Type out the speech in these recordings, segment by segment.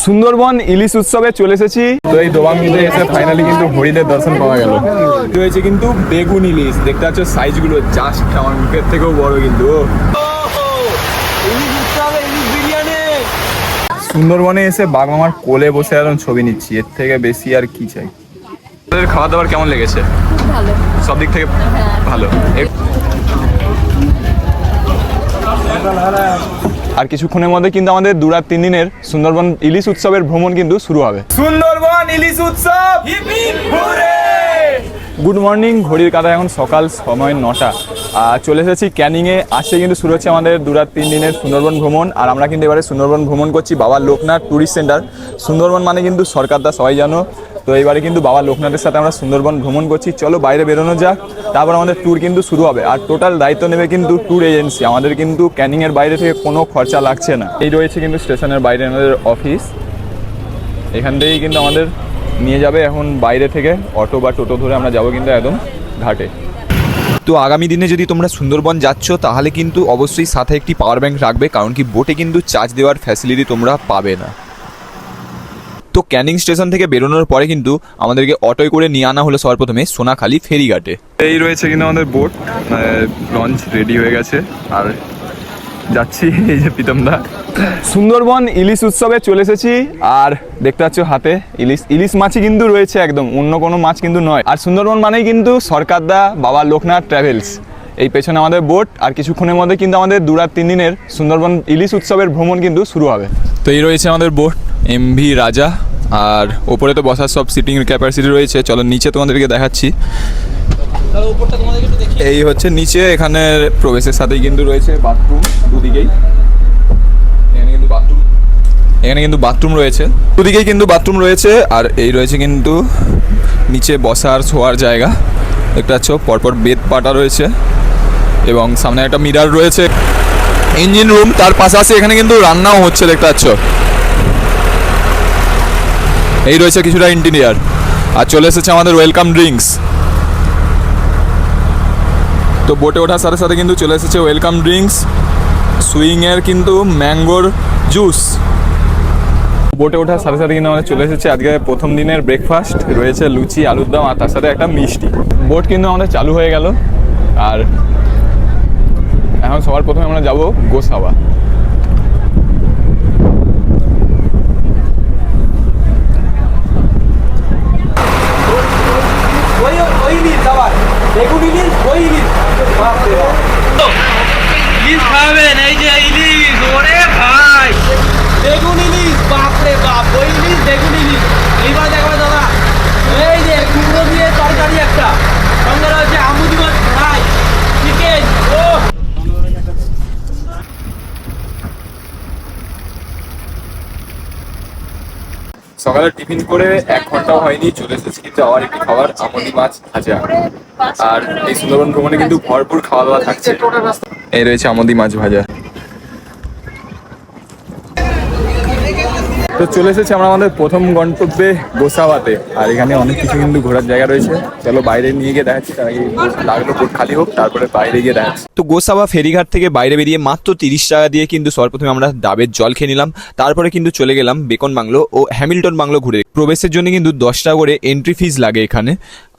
সুন্দরবন ইলিশ উৎসবে চলে এসেছি। তো এই দোবাংতে এসে ফাইনালি কিন্তু হরিণের দর্শন পাওয়া গেল। রয়েছে কিন্তু বেগুন ইলিশ, দেখতে পাচ্ছ সাইজগুলো জাস্ট আমার মুখের থেকেও বড়। কিন্তু সুন্দরবনে এসে বাঘ মামার কোলে বসে এখন ছবি নিচ্ছি, এর থেকে বেশি আর কি চাই। খাওয়া দাওয়ার কেমন লেগেছে? ভালো, সব দিক থেকে ভালো। আর কিছুক্ষণের মধ্যে কিন্তু আমাদের 2-3 দিনের সুন্দরবন ইলিশ উৎসবের ভ্রমণ কিন্তু শুরু হবে। সুন্দরবন ইলিশ উৎসব। গুড মর্নিং, ঘড়ির কাঁটা এখন সকাল সময় 9টা। চলে এসেছি ক্যানিংয়ে। আজকে কিন্তু শুরু হচ্ছে আমাদের 2-3 দিনের সুন্দরবন ভ্রমণ। আর আমরা কিন্তু এবারে সুন্দরবন ভ্রমণ করছি বাবা লোকনাথ ট্যুরিস্ট সেন্টার। সুন্দরবন মানে কিন্তু সরকারদা, সবাই জানো। তো এইবারে কিন্তু বাবা লোকনাথের সাথে আমরা সুন্দরবন ভ্রমণ করছি। চলো বাইরে বেরোনো যাক, তারপর আমাদের ট্যুর কিন্তু শুরু হবে। আর টোটাল দায়িত্ব নেবে কিন্তু ট্যুর এজেন্সি। আমাদের কিন্তু ক্যানিংয়ের বাইরে থেকে কোনো খরচা লাগছে না। এই রয়েছে কিন্তু স্টেশনের বাইরে আমাদের অফিস। এখান থেকেই কিন্তু আমাদের নিয়ে যাবে এখন বাইরে থেকে অটো বা টোটো ধরে আমরা যাবো কিন্তু একদম ঘাটে। তো আগামী দিনে যদি তোমরা সুন্দরবন যাচ্ছ তাহলে কিন্তু অবশ্যই সাথে একটি পাওয়ার ব্যাংক রাখবে, কারণ কি বোটে কিন্তু চার্জ দেওয়ার ফ্যাসিলিটি তোমরা পাবে না। তো ক্যানিং স্টেশন থেকে বেরোনোর পরে কিন্তু আমাদেরকে অটোয় করে নিয়ে আনা হলো সবার প্রথমে সোনাখালী ফেরিঘাটে। এই রয়েছে কিন্তু আমাদের বোট, লঞ্চ রেডি হয়ে গেছে আর যাচ্ছি। এই যে প্রীতমদা, সুন্দরবন ইলিশ উৎসবে চলে এসেছি। আর দেখতে পাচ্ছ হাতে ইলিশ মাছই কিন্তু রয়েছে, একদম অন্য কোনো মাছ কিন্তু নয়। আর সুন্দরবন মানেই কিন্তু সরকারদা বাবা লোকনাথ ট্রাভেলস। এই পেছনে আমাদের বোট। আর কিছুক্ষণের মধ্যে কিন্তু আমাদের 2-3 দিনের সুন্দরবন ইলিশ উৎসবের ভ্রমণ কিন্তু শুরু হবে। তো এই রয়েছে আমাদের বোট MV রাজা। আর ওপরে তো বসার সব সিটিং ক্যাপাসিটি রয়েছে। চলো নিচে তোমাদেরকে দেখাচ্ছি। এই হচ্ছে নিচে, এখানে প্রবেশের সাথেই কিন্তু রয়েছে বাথরুম দুদিকেই। এখানে কিন্তু বাথরুম রয়েছে দুদিকেই কিন্তু বাথরুম রয়েছে। আর এই রয়েছে কিন্তু নিচে বসার শোয়ার জায়গা, দেখতে পাচ্ছ পরপর বেড পাটা রয়েছে এবং সামনে একটা মিরার রয়েছে। ইঞ্জিন রুম, তার পাশাপাশি এখানে কিন্তু রান্নাও হচ্ছে, দেখতে পাচ্ছ। এই রয়েছে কিছুটা ইন্টেরিয়ার। আর চলে এসেছে আমাদের ওয়েলকাম ড্রিঙ্কস। তো বোটে ওঠার সাথে সাথে কিন্তু চলে এসেছে ওয়েলকাম ড্রিঙ্কস, সুইংয়ের কিন্তু ম্যাঙ্গোর জুস। বোটে ওঠার সাথে সাথে কিন্তু আমাদের চলে এসেছে আজকে প্রথম দিনের ব্রেকফাস্ট। রয়েছে লুচি, আলুর দম আর তার সাথে একটা মিষ্টি। বোট কিন্তু আমাদের চালু হয়ে গেল। আর এখন সবার প্রথমে আমরা যাব গোসাবা। ইলিশ খাবেন, এই যে ইলিশ, ওরে ভাই বেগুন ইলিশ, বাপরে বাপ, ওই ইলিশ বেগুন ইলিশ। এইবার দেখো দাদা, এই যে কুমড়ো দিয়ে তরকারি একটা, সঙ্গে রয়েছে আমুদি মাছ ফ্রাই, চিকেন। ও সকালে টিফিন করে 1 ঘন্টাও হয়নি, চলে এসেছি কিন্তু আবার একটু খাবার, আমুদি মাছ ভাজা। আর এই সুন্দরবন ভ্রমণে কিন্তু ভরপুর খাওয়া দাওয়া থাকছে। এই রয়েছে আমুদি মাছ ভাজা। তো চলে এসেছি আমরা আমাদের প্রথম গন্তব্যে গোসাবাতে। আর এখানে অনেক কিছু কিন্তু ঘোরার জায়গা রয়েছে। চলো বাইরে নিয়ে গিয়ে দেখাচ্ছি, তার আগে লাগলো বোট খালি হোক, তারপরে বাইরে গিয়ে দেখাচ্ছি। তো গোসাবা ফেরিঘাট থেকে বাইরে বেরিয়ে মাত্র 30 টাকা দিয়ে কিন্তু সর্বপ্রথমে আমরা ডাবের জল খেয়ে নিলাম। তারপরে কিন্তু চলে গেলাম বেকন বাংলো ও হ্যামিল্টন বাংলো ঘুরে। প্রবেশের জন্য কিন্তু 10 টাকা করে এন্ট্রি ফিজ লাগে এখানে।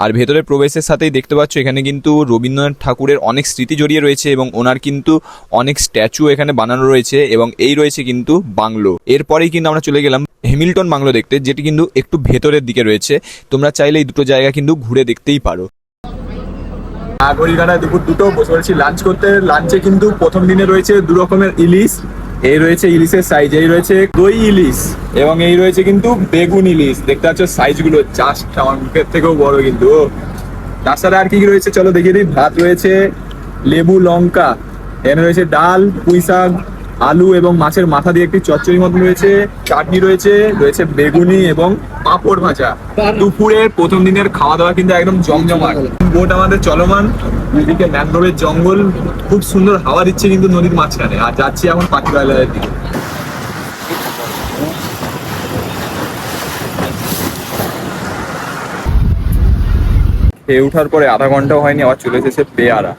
আর ভেতরে প্রবেশের সাথেই দেখতে পাচ্ছ এখানে কিন্তু রবীন্দ্রনাথ ঠাকুরের অনেক স্মৃতি জড়িয়ে রয়েছে এবং ওনার কিন্তু অনেক স্ট্যাচু এখানে বানানো রয়েছে। এবং এই রয়েছে কিন্তু বাংলো। এরপরেই কিন্তু আমরা চলে গেলাম হ্যামিল্টন বাংলো দেখতে, যেটি কিন্তু একটু ভেতরের দিকে রয়েছে। তোমরা চাইলে এই দুটো জায়গা কিন্তু ঘুরে দেখতেই পারো। ঘড়িঘাটায় দুপুর 2টো বসে পড়েছি লাঞ্চ করতে। লাঞ্চে কিন্তু প্রথম দিনে রয়েছে 2 রকমের ইলিশ। এই রয়েছে ইলিশের সাইজ, এই রয়েছে দই ইলিশ এবং এই রয়েছে কিন্তু বেগুন ইলিশ। দেখতে পাচ্ছ সাইজগুলো জাস্ট আমার মুখের থেকেও বড়। কিন্তু তার সাথে আর কি রয়েছে চলো দেখিয়ে দিই। ভাত রয়েছে, লেবু লঙ্কা, এখানে রয়েছে ডাল, পুঁই শাক, আলু এবং মাছের মাথা দিয়ে একটি চচ্চড়ি মতন রয়েছে, চাটনি রয়েছে, রয়েছে বেগুনি এবং পাঁপড় ভাজা। দুপুরের প্রথম দিনের খাওয়া দাওয়া কিন্তু একদম জমজমাট। বোট আমাদের চলমান, এদিকে ম্যানগ্রোভের জঙ্গল, খুব সুন্দর হাওয়া দিচ্ছে কিন্তু নদীর মাঝখানে। আর যাচ্ছি এখন পাখিরালয়ের দিকে। খেয়ে ওঠার পরে আধা ঘন্টাও হয়নি আবার চলে এসেছে পেয়ারা।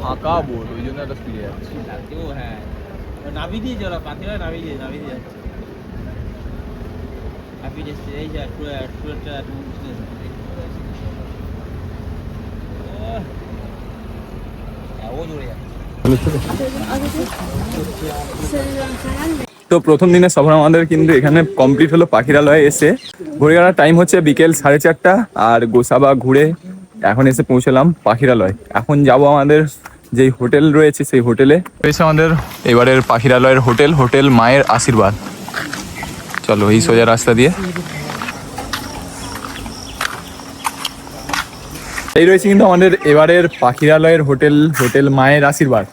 ফাঁকা বোট, ওই জন্য একটা ফিরে যাচ্ছি। হ্যাঁ, নাবি দিয়ে চলো, পাখিরা নাবি দিয়ে যাচ্ছে। হ্যাপি ডেস্টি এই যে টুয়েলটা ও দৌড়ে যাচ্ছে। তো প্রথম দিনের সফর আমাদের কিন্তু এখানে কমপ্লিট হলো পাখিরালয়ে এসে। ঘুরে গেলার টাইম হচ্ছে বিকেল 4:30, আর গোসাবা ঘুরে এখন এসে পৌঁছলাম পাখিরালয়। এখন যাব আমাদের যেই হোটেল রয়েছে সেই হোটেলে। রয়েছে আমাদের এবারের পাখিরালয়ের হোটেল মায়ের আশীর্বাদ। চলো এই সোজা রাস্তা দিয়ে। এই রয়েছে কিন্তু আমাদের এবারের পাখিরালয়ের হোটেল মায়ের আশীর্বাদ।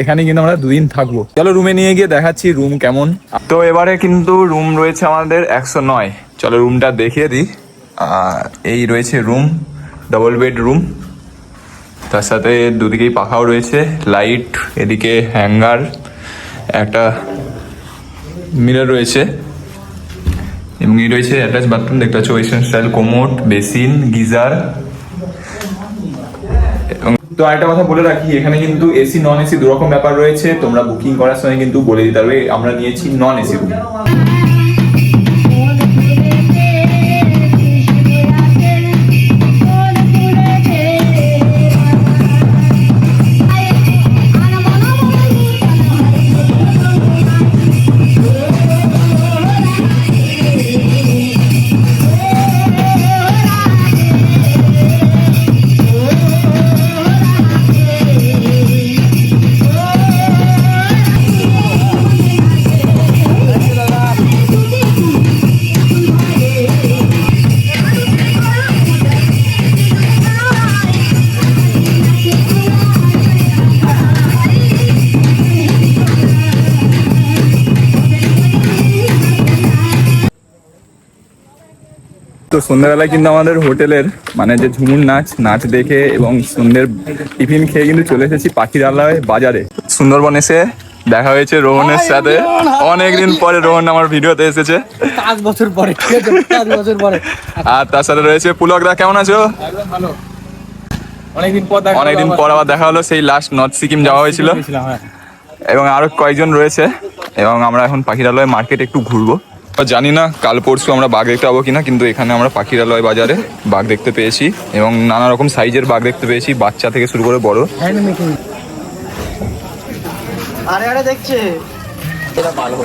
এখানে কিন্তু আমরা 2 দিন থাকবো। চলো রুমে নিয়ে গিয়ে দেখাচ্ছি রুম কেমন। তো এবারে কিন্তু রুম রয়েছে আমাদের 109। চলো রুমটা দেখিয়ে দিই। এই রয়েছে রুম, ডবল বেড রুম, তার সাথে দুদিকেই পাখাও রয়েছে, লাইট, এদিকে হ্যাঙ্গার, একটা মিরর রয়েছে, এবং এই রয়েছে অ্যাটাচ বাথরুম। দেখতে পাচ্ছ western style commode, basin, geyser. তো আরেকটা কথা বলে রাখি, এখানে কিন্তু এসি নন এসি দুরকম ব্যাপার রয়েছে। তোমরা বুকিং করার সময় কিন্তু বলে দিতে পারবে আমরা নিয়েছি নন এসি রুম। তো সন্ধ্যাবেলায় কিন্তু আমাদের হোটেলের মানে যে ঝুমুর নাচ দেখে এবং সন্ধ্যের টিফিন খেয়ে কিন্তু চলে এসেছি পাখিরালয় বাজারে। সুন্দরবন এসে দেখা হয়েছে রোহনের সাথে। অনেকদিন পরে রোহন আমার ভিডিওতে এসেছে, 5 বছর পরে। 5 বছর পরে। আর তার সাথে রয়েছে পুলকদা। কেমন আছো? ভালো। অনেকদিন পর আবার দেখা হলো। সেই লাস্ট নর্থ সিকিম যাওয়া হয়েছিল, এবং আরো কয়েকজন রয়েছে। এবং আমরা এখন পাখিরালয় মার্কেট একটু ঘুরবো। জানি না কাল পরশু আমরা বাঘ দেখতে পাবো কিনা, কিন্তু এখানে আমরা পাখিরালয় বাজারে বাঘ দেখতে পেয়েছি, এবং নানা রকম সাইজের বাঘ দেখতে পেয়েছি, বাচ্চা থেকে শুরু করে বড়। আরে দেখছে এটা ভালো।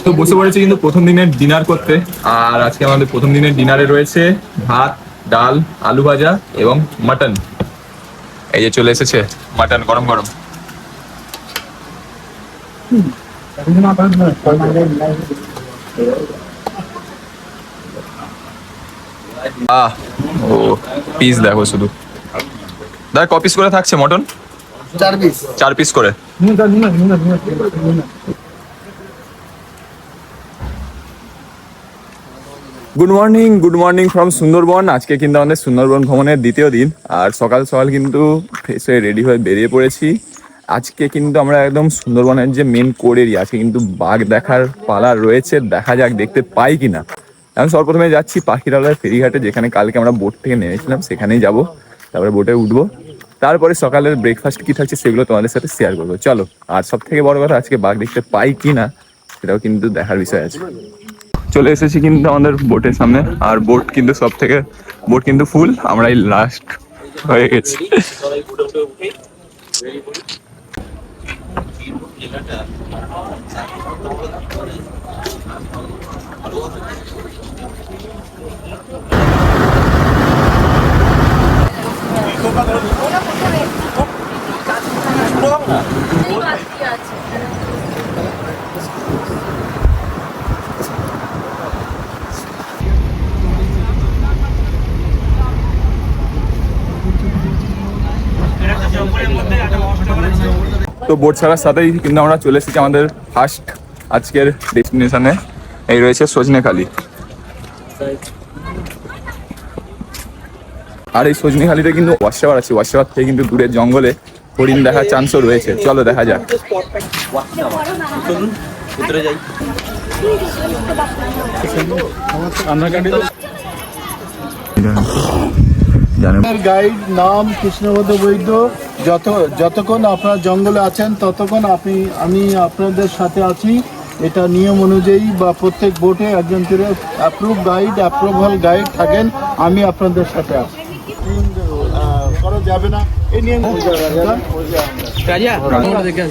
তো বসে পড়েছি কিন্তু প্রথম দিনের ডিনার করতে। আর আজকে আমাদের প্রথম দিনের ডিনারে রয়েছে ভাত, ডাল, আলু ভাজা এবং মাটন। এই যে চলে এসেছে মাটন গরম গরম। ও পিস দেখো শুধু। দেখ ক পিস করে থাকছে মটন? 4 পিস করে। Good morning from Sundarban. আজকে কিন্তু আমাদের সুন্দরবন ভ্রমণের দ্বিতীয় দিন। আর সকাল সকাল কিন্তু ফ্রেশ হয়ে রেডি হয়ে বেরিয়ে পড়েছি। আজকে কিন্তু আমরা একদম সুন্দরবনের যে মেন কোর এরিয়া, আজকে কিন্তু বাঘ দেখার পালা রয়েছে। দেখা যাক দেখতে পাই কিনা। এখন সর্বপ্রথমে যাচ্ছি পাখিরালয় ফেরিঘাটে, যেখানে কালকে আমরা বোট থেকে নেমেছিলাম, সেখানেই যাব। তারপরে বোটে উঠবো, তারপরে সকালের ব্রেকফাস্ট কি থাকছে সেগুলো তোমাদের সাথে শেয়ার করবো। চলো। আর সব থেকে বড় কথা, আজকে বাঘ দেখতে পাই কিনা সেটাও কিন্তু দেখার বিষয় আছে। চলে এসেছি কিন্তু আমাদের বোটের সামনে, আর বোট কিন্তু ফুল। আমরাই লাস্ট হয়ে গেছি। তো বোট ছাড়ার সাথেই কিন্তু আমরা চলে এসেছি আমাদের ফার্স্ট আজকের ডেস্টিনেশনে। এই রয়েছে সজনেখালি। আর এই সজনেখালিতে কিন্তু ওয়াশাওয়ার আছে। ওয়াশাওয়ার থেকে কিন্তু দূরের জঙ্গলে হরিণ দেখার চান্সও রয়েছে, চলো দেখা যাক। চলুন ভিতরে যাই। গাইড নাম কৃষ্ণপদ বৈদ্য। যতক্ষণ আপনারা জঙ্গলে আছেন ততক্ষণ আমি আপনাদের সাথে আছি। এটা নিয়ম অনুযায়ী বা প্রত্যেক বোটে একজন করে অ্যাপ্রুভাল গাইড থাকেন। আমি আপনাদের সাথে আছি, করা যাবে না এই নিয়ম।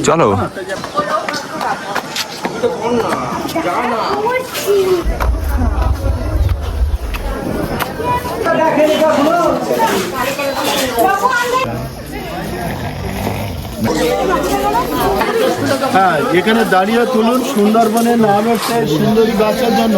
চলো হ্যাঁ, এখানে দাঁড়িয়ে তুলুন। সুন্দরবনের নাম হচ্ছে সুন্দরী গাছের জন্য।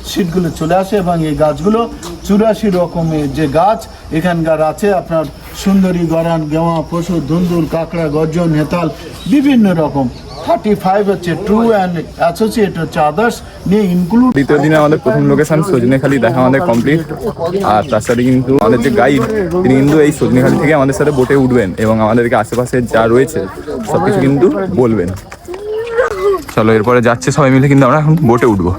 শীতগুলো চলে আসে এবং এই গাছগুলো 84 রকমের যে গাছ এখানকার আছে। আপনার সুন্দরী, গরান, গেওয়া, পশু, ধুন্দুল, কাঁকড়া, গর্জন, হেতাল, বিভিন্ন রকম। 35 হচ্ছে ট্রু অ্যান্ড অ্যাসোসিয়েট হচ্ছে আদার্স নিয়ে ইনক্লুড। দ্বিতীয় দিনে আমাদের প্রথম লোকেশন সজনেখালি দেখা আমাদের কমপ্লিট। আর তার সাথে কিন্তু আমাদের যে গাইড তিনি কিন্তু এই সজনেখালি থেকে আমাদের সাথে বোটে উঠবেন এবং আমাদেরকে আশেপাশে যা রয়েছে সবকিছু কিন্তু বলবেন। চলো এরপরে যাচ্ছে সবাই মিলে কিন্তু আমরা এখন বোটে উঠবো।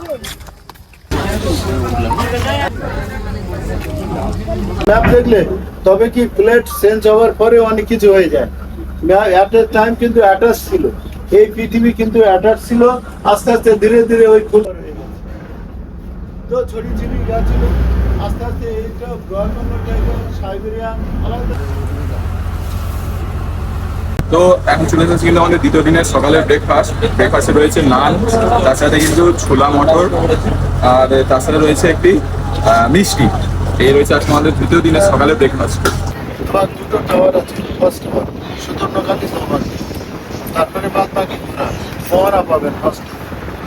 ম্যাপ দেখলে তবে কি প্লেট চেঞ্জ হওয়ার পরে অনেক কিছু হয়ে যায়। অ্যাট এ টাইম কিন্তু অ্যাটাচ ছিল, এই পৃথিবী কিন্তু অ্যাটাচ ছিল। আস্তে আস্তে ধীরে ধীরে ওই ফুল তো ছড়িয়ে ছিটিয়ে গেছিল। আস্তে আস্তে এইটা সাইবেরিয়া আলাদা। তো এখন চলে এসেছি কিন্তু আমাদের দ্বিতীয় দিনের সকালের ব্রেকফাস্টে রয়েছে নান, তার সাথে কিন্তু ছোলা মটর, আর তার সাথে রয়েছে একটি মিষ্টি। এই রয়েছে আজকে আমাদের তৃতীয় দিনের সকালের ব্রেকফাস্ট। এবার দুটো টাওয়ার আছে। ফার্স্ট টাওয়ার সুন্দরবনখালি টাওয়ার, তারপরে বাদ বাকি ফোয়ারা পাবেন ফার্স্ট।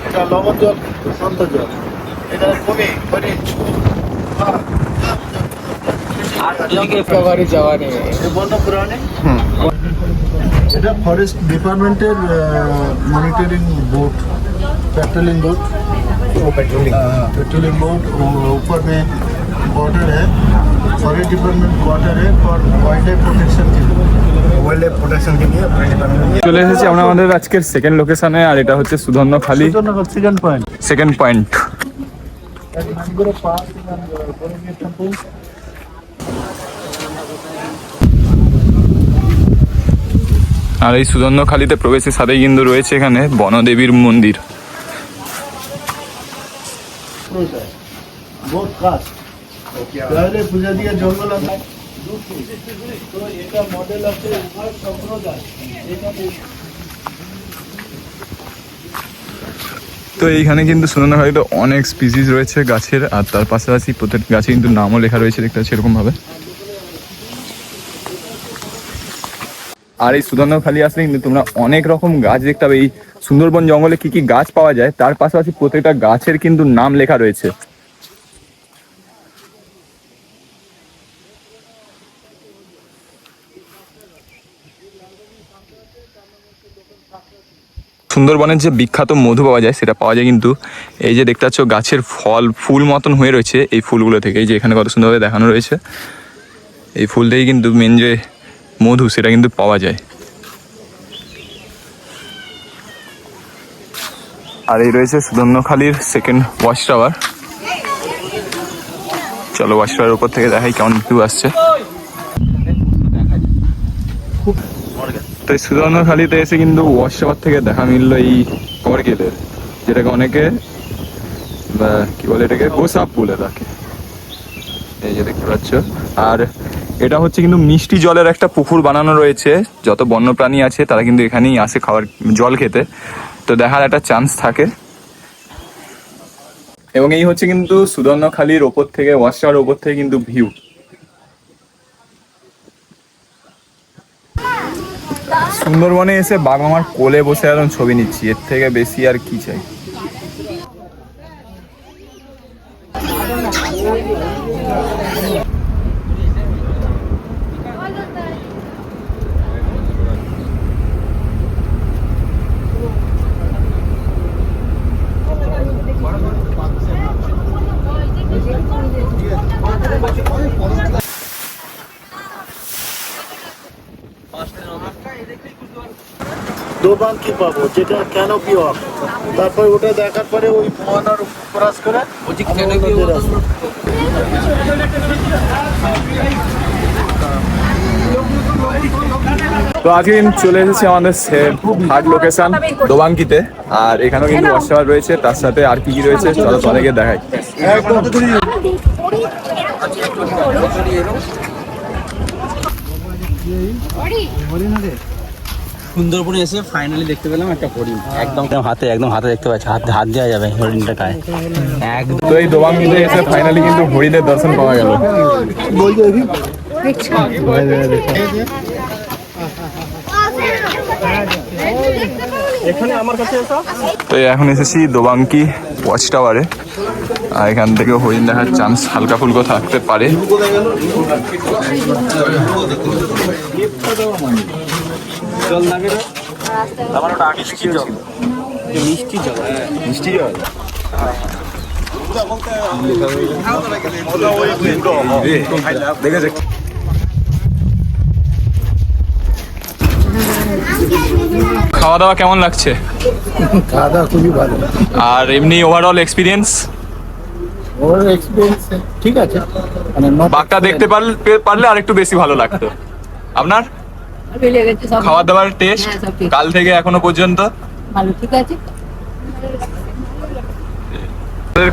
এটা লবণ জল, শান্ত জল। এটা কমে এটা फॉरेस्ट डिपार्टमेंटेर monitoring boat, patrolling boat, patrolling boat. ऊपर में बॉर्डर है, फॉरेस्ट डिपार्टमेंट क्वार्टर है फॉर वाइल्ड लाइफ प्रोटेक्शन के लिए। वाइल्ड लाइफ प्रोटेक्शन के लिए চলে এসেছি আমরা আমাদের আজকের সেকেন্ড লোকেশনে, আর এটা হচ্ছে সুধন্যখালি সেকেন্ড পয়েন্ট। আর এই সুধন্যখালিতে প্রবেশের সাথেই কিন্তু রয়েছে এখানে বনদেবীর মন্দির। পূজা দিয়ে জঙ্গল তো এটা মডেল আছে সম্প্রদায়। তো এইখানে কিন্তু সুধন্যখালিতে অনেক স্পিসিস রয়েছে গাছের, আর তার পাশাপাশি প্রত্যেক গাছে কিন্তু নামও লেখা রয়েছে, দেখতে পাচ্ছি এরকম ভাবে। আর এই সুধন্যখালি আসলে কিন্তু তোমরা অনেক রকম গাছ দেখতে পাবে। এই সুন্দরবন জঙ্গলে কি কি গাছ পাওয়া যায় তার পাশাপাশি প্রত্যেকটা গাছের কিন্তু নাম লেখা রয়েছে। সুন্দরবনের যে বিখ্যাত মধু পাওয়া যায় সেটা পাওয়া যায় কিন্তু এই যে দেখতে পাচ্ছ গাছের ফুল মতন হয়ে রয়েছে এই ফুলগুলো থেকে। এই যে এখানে কত সুন্দরভাবে দেখানো রয়েছে, এই ফুল থেকেই কিন্তু মেন যে মধু সেটা কিন্তু পাওয়া যায়। আর এই রয়েছে সুধন্যখালির সেকেন্ড ওয়াচ টাওয়ার। চলো ওয়াচ টাওয়ারের উপর থেকে দেখাই কেমন ভিউ আসছে। তো এই সুধন্যখালিতে এসে কিন্তু ওয়াচ টাওয়ার থেকে দেখা মিললো এই করগেলের, যেটাকে অনেকে কি বলে এটাকে গোসাপ বলে থাকে, এই যে দেখতে পাচ্ছ। আর এটা হচ্ছে কিন্তু মিষ্টি জলের একটা পুকুর বানানো রয়েছে, যত বন্যপ্রাণী আছে তারা কিন্তু এখানেই আসে খাবার জল খেতে, তো দেখার একটা চান্স থাকে। এবং এই হচ্ছে কিন্তু সুধন্যখালির ওপর থেকে, ওয়াচ টাওয়ারের ওপর থেকে কিন্তু ভিউ। সুন্দরবনে এসে বাঘ মামার কোলে বসে এখন ছবি নিচ্ছি, এর থেকে বেশি আর কি চাই। দোবাঙ্কি পাবো, যেটা ক্যানোপি ওয়াক। তারপর ওটা দেখার পরে ওই মোহনার ক্রস করে আমরা অন্যদের রাস্তা। তো আজকে কিন্তু চলে এসেছি আমাদের থার্ড লোকেশন দোবাঙ্কিতে, আর এখানেও কিন্তু অস্ট্রাল রয়েছে, তার সাথে আর কি কি রয়েছে চলো অনেকে দেখাই। সুন্দরবনে এসে ফাইনালি দেখতে পেলাম একটা হরিণ, একদম হাতে দেখতে পাচ্ছি, হাত দেওয়া যাবে হরিণটা গায়ে একদম। তো এই দোবাঙ্কিতে এসে ফাইনালি কিন্তু হরিণের দর্শন পাওয়া গেল। তো এখন এসেছি দোবাঙ্কি ওয়াচ টাওয়ারে, আর এখান থেকে হরিণ দেখার চান্স হালকা ফুলকো থাকতে পারে। মিষ্টি জল দেখেছে। খাওয়া দাওয়া কেমন লাগছে? খাওয়া দাওয়া খুবই ভালো। আর এমনি ওভারঅল এক্সপিরিয়েন্স? ওর এক্সপিরিয়েন্স ঠিক আছে, মানে বাঘটা দেখতে পারলে আর একটু বেশি ভালো লাগতো। আপনার খাওয়া দাওয়ার টেস্ট কাল থেকে এখনো পর্যন্ত ভালো, ঠিক আছে,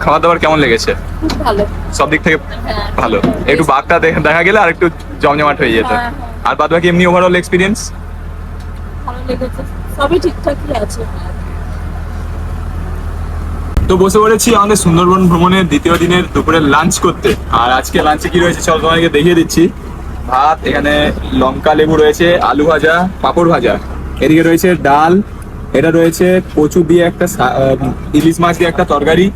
খাওয়া দাওয়ার কেমন লেগেছে? ভালো, সব দিক থেকে ভালো। একটু বাঘটা দেখা গেলে আর একটু জমজমাট হয়ে যেত। আর বাদ বাকি এমনি ওভারঅল এক্সপিরিয়েন্স ভালো লেগেছে, সবই ঠিকঠাকই আছে। তো বসে পড়েছি আমাদের সুন্দরবন ভ্রমণের দ্বিতীয় দিনের দুপুরের লাঞ্চ করতে। আর আজকে লাঞ্চে কি রয়েছে চল তোমাদেরকে দেখিয়ে দিচ্ছি। ভাত, এখানে লঙ্কা লেবু রয়েছে, আলু ভাজা, পাঁপড় ভাজা, এদিকে রয়েছে ডাল, এটা রয়েছে কচু দিয়ে একটা ইলিশ মাছ দিয়ে একটা তরকারি,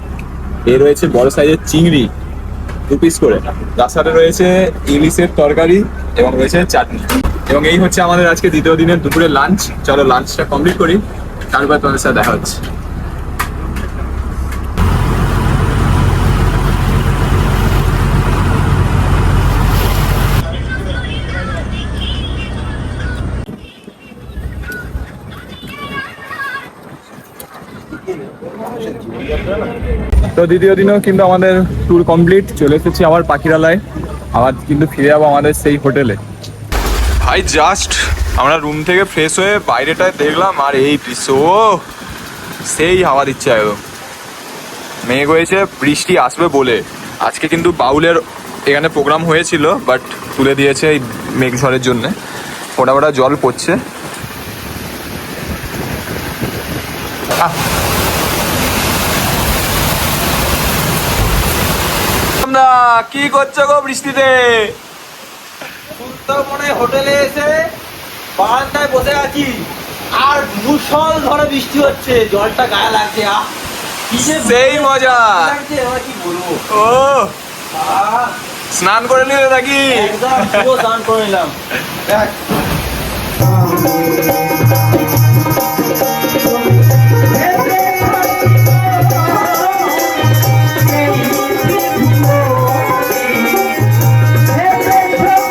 এ রয়েছে বড় সাইজের চিংড়ি 2 পিস করে, তার সাথে রয়েছে ইলিশের তরকারি এবং রয়েছে চাটনি। এবং এই হচ্ছে আমাদের আজকে দ্বিতীয় দিনের দুপুরের লাঞ্চ। চলো লাঞ্চটা কমপ্লিট করি, তারপর তোমাদের সাথে দেখা হচ্ছে। তো দ্বিতীয় দিনও কিন্তু আমাদের ট্যুর কমপ্লিট, চলে এসেছি আবার পাখিরালয়, আবার কিন্তু ফিরে যাবো আমাদের সেই হোটেলে। ভাই জাস্ট আমরা রুম থেকে ফ্রেশ হয়ে বাইরেটায় দেখলাম, আর এই দৃশ্য, সেই হাওয়া দিচ্ছে একদম। মেঘ হয়েছে বৃষ্টি আসবে বলে। আজকে কিন্তু বাউলের এখানে প্রোগ্রাম হয়েছিল, বাট তুলে দিয়েছে এই মেঘ ঝড়ের জন্য। ফোটা ফোটা জল পড়ছে। কি করছো গো বৃষ্টিতে? সুন্দরবনে হোটেলে এসে বারান্দায় বসে আছি, আর মুষল ধরে বৃষ্টি হচ্ছে, জলটা গায়ে লাগছে। কি যে সেই মজা লাগছে, এবার কি বলবো। ও স্নান করে নিলে নাকি? একদম পুরো স্নান করে নিলাম। দেখ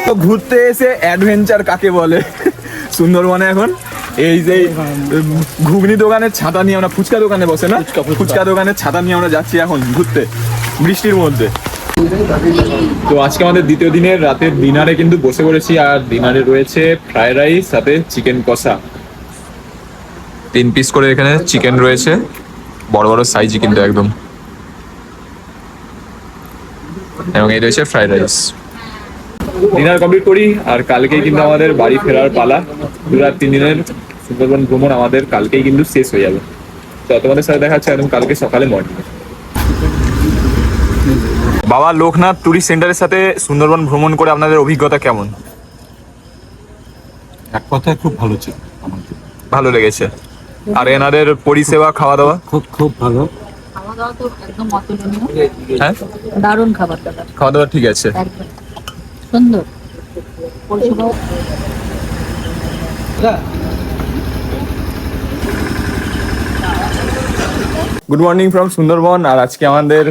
তো ঘুরতে এসে অ্যাডভেঞ্চার কাকে বলে সুন্দরবনে এখন এই যে ঘুগনি দোকানের ছাতা নিয়ে আমরা, ফুচকা দোকানে বসে না, ফুচকা দোকানের ছাতা নিয়ে আমরা যাচ্ছি এখন ঘুরতে বৃষ্টির মধ্যে। তো আজকে আমাদের দ্বিতীয় দিনের রাতের ডিনারে কিন্তু বসে পড়েছি, আর ডিনারে রয়েছে ফ্রাইড রাইস সাথে চিকেন কষা, 3 পিস করে এখানে চিকেন রয়েছে, বড় বড় সাইজই কিন্তু একদম, এবং এই রয়েছে ফ্রাইড রাইস। ডিনার কমপ্লিট করি, আর কালকেই কিন্তু আমাদের বাড়ি ফেরার পালা। 2 রাত 3 দিনের সুন্দরবন ভ্রমণ আমাদের কালকেই কিন্তু শেষ হয়ে যাবে। তো তোমাদের সাথে দেখা হচ্ছে একদম কালকে সকালে মর্নিং। বাবা লোকনাথ ট্যুরিস্ট সেন্টারের সাথে সুন্দরবন ভ্রমণ করে আপনাদের অভিজ্ঞতা কেমন? এক কথায় খুব ভালো ছিল, ভালো লেগেছে। আর এনাদের পরিষেবা, খাওয়া দাওয়া? খুব ভালো। খাওয়া দাওয়া তো একদম অতুলনীয়, হ্যাঁ দারুণ খাবার দাবার, খাওয়া দাওয়া ঠিক আছে। একদম সুন্দর পরিষেবা। Good morning from Sundarban. আর আজকে আমাদের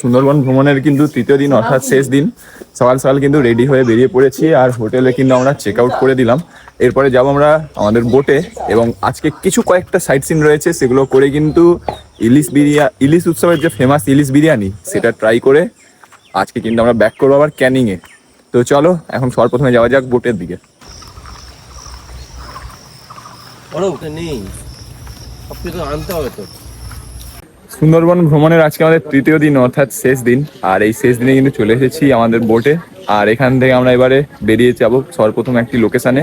সুন্দরবন ভ্রমণের কিন্তু তৃতীয় দিন, অর্থাৎ শেষ দিন। সকাল সকাল কিন্তু রেডি হয়ে বেরিয়ে পড়েছি, আর হোটেলে কিন্তু আমরা চেক আউট করে দিলাম। এরপরে যাবো আমরা আমাদের বোটে, এবং আজকে কয়েকটা সাইট সিন রয়েছে, সেগুলো করে কিন্তু ইলিশ উৎসবের যে ফেমাস ইলিশ বিরিয়ানি সেটা ট্রাই করে আজকে কিন্তু আমরা ব্যাক করবো আবার ক্যানিংয়ে। তো চলো এখন সর্বপ্রথমে যাওয়া যাক বোটের দিকে। নেই, সব কিছু আনতে হবে তো। সুন্দরবন ভ্রমণের আজকে আমাদের তৃতীয় দিন, অর্থাৎ শেষ দিন। আর এই শেষ দিনে কিন্তু চলে এসেছি আমাদের বোটে, আর এখান থেকে আমরা এবারে বেরিয়ে যাবো সর্বপ্রথম একটি লোকেশনে।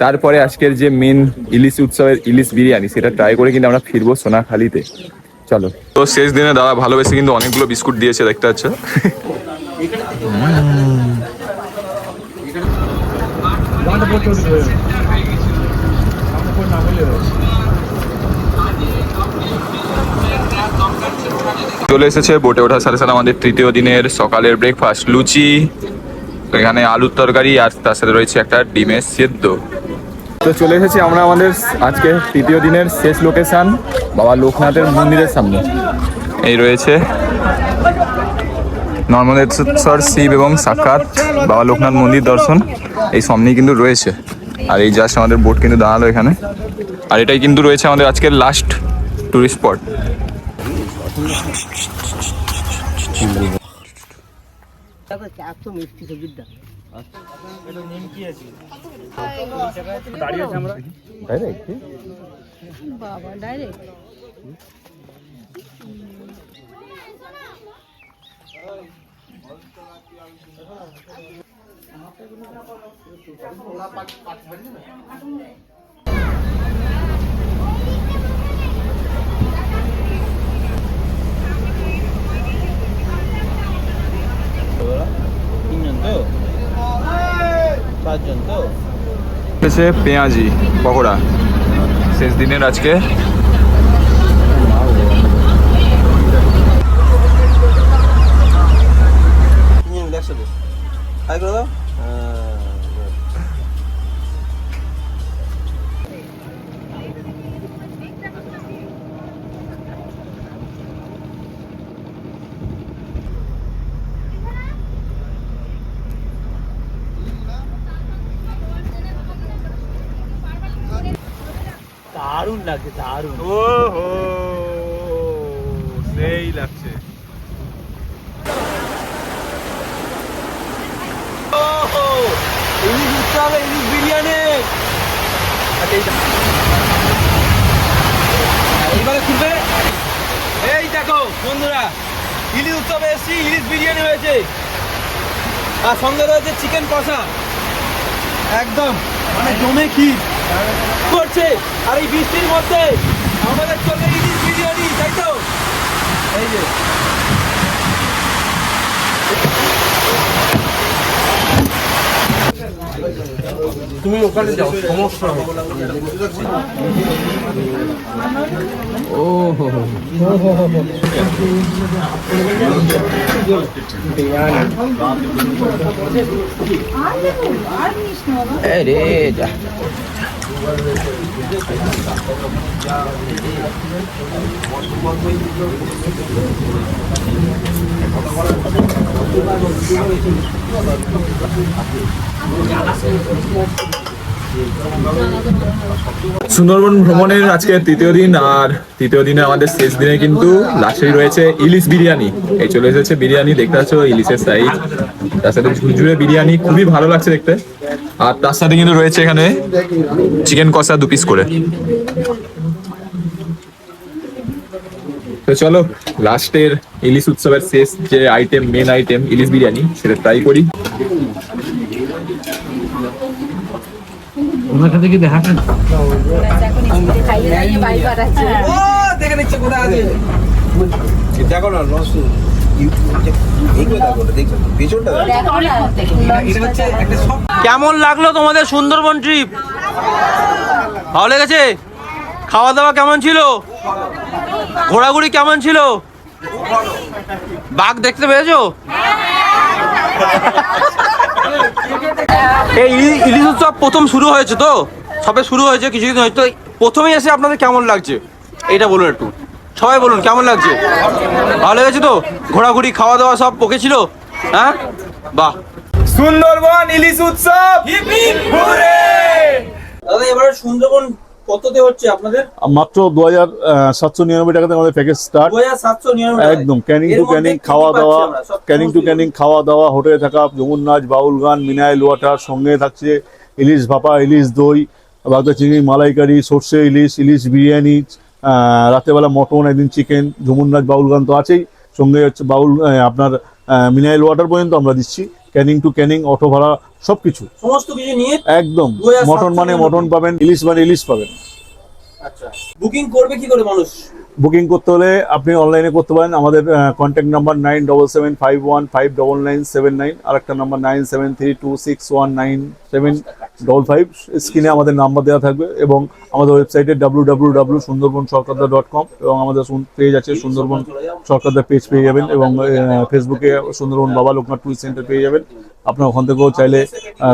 তারপরে আজকের যে মেন ইলিশ উৎসবের ইলিশ বিরিয়ানি সেটা ট্রাই করে কিন্তু আমরা ফিরবো সোনাখালিতে। চলো। তো শেষ দিনে দাদা ভালোবেসে কিন্তু অনেকগুলো বিস্কুট দিয়েছে, দেখতে পাচ্ছ। চলে এসেছে বোটে ওঠার সাথে সাথে আমাদের তৃতীয় দিনের সকালের ব্রেকফাস্ট, লুচি, এখানে আলুর তরকারি, আর তার সাথে রয়েছে একটা ডিমের সেদ্ধ। তো চলে এসেছি আমরা আমাদের আজকে তৃতীয় দিনের শেষ লোকেশন, বাবা লোকনাথের মন্দিরের সামনে। এই রয়েছে নর্মদেশ্বর শিব এবং সাক্ষাৎ বাবা লোকনাথ মন্দির দর্শন এই সামনেই কিন্তু রয়েছে। আর এই জাস্ট আমাদের বোট কিন্তু দাঁড়ালো এখানে, আর এটাই কিন্তু রয়েছে আমাদের আজকের লাস্ট টুরিস্ট স্পট। বাবা ডাইরেক্ট পেঁয়াজি পকোড়া শেষ দিনের আজকে। দারুণ লাগছে, দারুণ। ওহো সেই লাগছে। ওহো, ইলিশ উৎসবে ইলিশ বিরিয়ানি। এইবারে খুলবে। এই দেখো বন্ধুরা, ইলিশ উৎসবে এসেছি, ইলিশ বিরিয়ানি হয়েছে, আর সঙ্গে রয়েছে চিকেন কষা, একদম মানে জমে ক্ষীর করছে। আর এই বৃষ্টির মধ্যে আমাদের চলে ইলিশ বিরিয়ানি, তাই তো? এই যে তুমি ওখানে যাও, সমস্যা হবে। সুন্দরবন ভ্রমণের আজকে তৃতীয় দিন, আর তৃতীয় দিনে আমাদের শেষ দিনে কিন্তু লাস্টেই রয়েছে ইলিশ বিরিয়ানি। এই চলে এসেছে বিরিয়ানি, দেখতে পাচ্ছ ইলিশের সাইজ, তার সাথে ঝুরঝুরে বিরিয়ানি, খুবই ভালো লাগছে দেখতে। আর তার সাথে কিন্তু রয়েছে এখানে চিকেন কষা 2 পিস করে। তো চলো লাস্টের ইলিশ উৎসবের শেষ যে আইটেম, মেন আইটেম ইলিশ বিরিয়ানি, সেটা ট্রাই করি। ওনার সাথে কি দেখা এখন খাইয়ে দাইয়ে বাড়ি পাঠাচ্ছে। ও দেখে নিচ্ছে কোথায় আছে, দেখো না লস। কেমন লাগলো তোমাদের সুন্দরবন ট্রিপ? ভালো লেগেছে? খাওয়া দাওয়া কেমন ছিল? ঘোরাঘুরি কেমন ছিল? বাঘ দেখতে পেয়েছো? এই ইলিশ উৎসব প্রথম শুরু হয়েছে তো, সবে শুরু হয়েছে, কিছুদিন হয়তো। প্রথমেই এসে আপনাদের কেমন লাগছে এটা বলুন একটু, সবাই বলুন কেমন লাগছে? ভালো লেগেছে তো? ঘোরাঘুরি খাওয়া দাওয়া সব ওকে ছিল? হ্যাঁ, বাহ। সুন্দরবন ইলিশ উৎসব হুররে! দাদা এবারে সুন্দরবন কততে হচ্ছে আপনাদের? মাত্র 2799 টাকাতে আমাদের প্যাকেজ স্টার্ট 2799 একদম ক্যানিং টু ক্যানিং খাওয়া দাওয়া, ক্যানিং টু ক্যানিং খাওয়া দাওয়া, হোটেলে থাকা, যমুন নাচ, বাউল গান, মিনাইল ওয়াটার, সঙ্গে থাকছে ইলিশ ভাপা, ইলিশ দই, বাগদা চিংড়ি, মালাইকারি, সর্ষে ইলিশ, ইলিশ বিরিয়ানি, রাতেবেলা মটন, একদিন চিকেন, যমুন নাচ, বাউল গান তো আছেই, সঙ্গে হচ্ছে বাউল আপনার মিনাইল ওয়াটার পর্যন্ত আমরা দিচ্ছি। ক্যানিং টু ক্যানিং, অটো ভাড়া, সবকিছু সমস্ত কিছু নিয়ে। একদম। 2799 মটন মানে মটন পাবেন, ইলিশ মানে ইলিশ পাবেন। আচ্ছা, বুকিং করবে কি করে মানুষ? বুকিং করতে হলে আপনি অনলাইনে করতে পারেন। আমাদের কন্ট্যাক্ট নাম্বার 9775155979, আর একটা নাম্বার 9732619755। স্ক্রিনে আমাদের নাম্বার দেওয়া থাকবে, এবং আমাদের ওয়েবসাইটে www.sundarbansorkar.com, এবং আমাদের পেজ আছে সুন্দরবন সরকারদার পেজ পেয়ে যাবেন, এবং ফেসবুকে সুন্দরবন বাবা লোকনাথ টুরিস্ট সেন্টার পেয়ে যাবেন। আপনার ওখান থেকেও চাইলে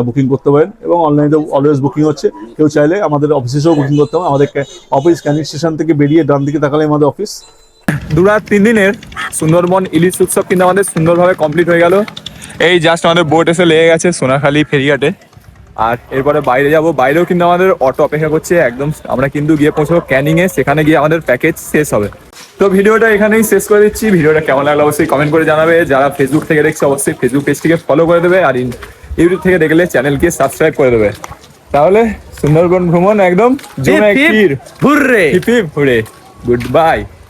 বুকিং করতে পারেন, এবং অনলাইনেও অলওয়েজ বুকিং হচ্ছে। কেউ চাইলে আমাদের অফিসেও বুকিং করতে হবে। আমাদের অফিস ক্যানিং স্টেশন থেকে বেরিয়ে ডান দিকে তাকালে আমাদের অফিস। 2 রাত 3 দিনের সুন্দরবন ইলিশ উৎসব কিন্তু আমাদের সুন্দরভাবে কমপ্লিট হয়ে গেল। এই জাস্ট আমাদের বোট এসে লেগে গেছে সোনাখালী ফেরিঘাটে, আর এরপরে বাইরে যাব। বাইরেও কিন্তু আমাদের অটো অপেক্ষা করছে একদম। আমরা কিন্তু গিয়ে পৌঁছবো ক্যানিংয়ে, সেখানে গিয়ে আমাদের প্যাকেজ শেষ হবে। তো ভিডিওটা এখানেই শেষ করে দিচ্ছি। ভিডিওটা কেমন লাগলো অবশ্যই কমেন্ট করে জানাবে। যারা ফেসবুক থেকে দেখছে অবশ্যই ফেসবুক পেজটিকে ফলো করে দেবে, আর ইউটিউব থেকে দেখলে চ্যানেলকে সাবস্ক্রাইব করে দেবে। তাহলে সুন্দরবন ভ্রমণ একদম জমে হিপ হিপ ক্ষীর hooray. Hip hip hooray. Good bye.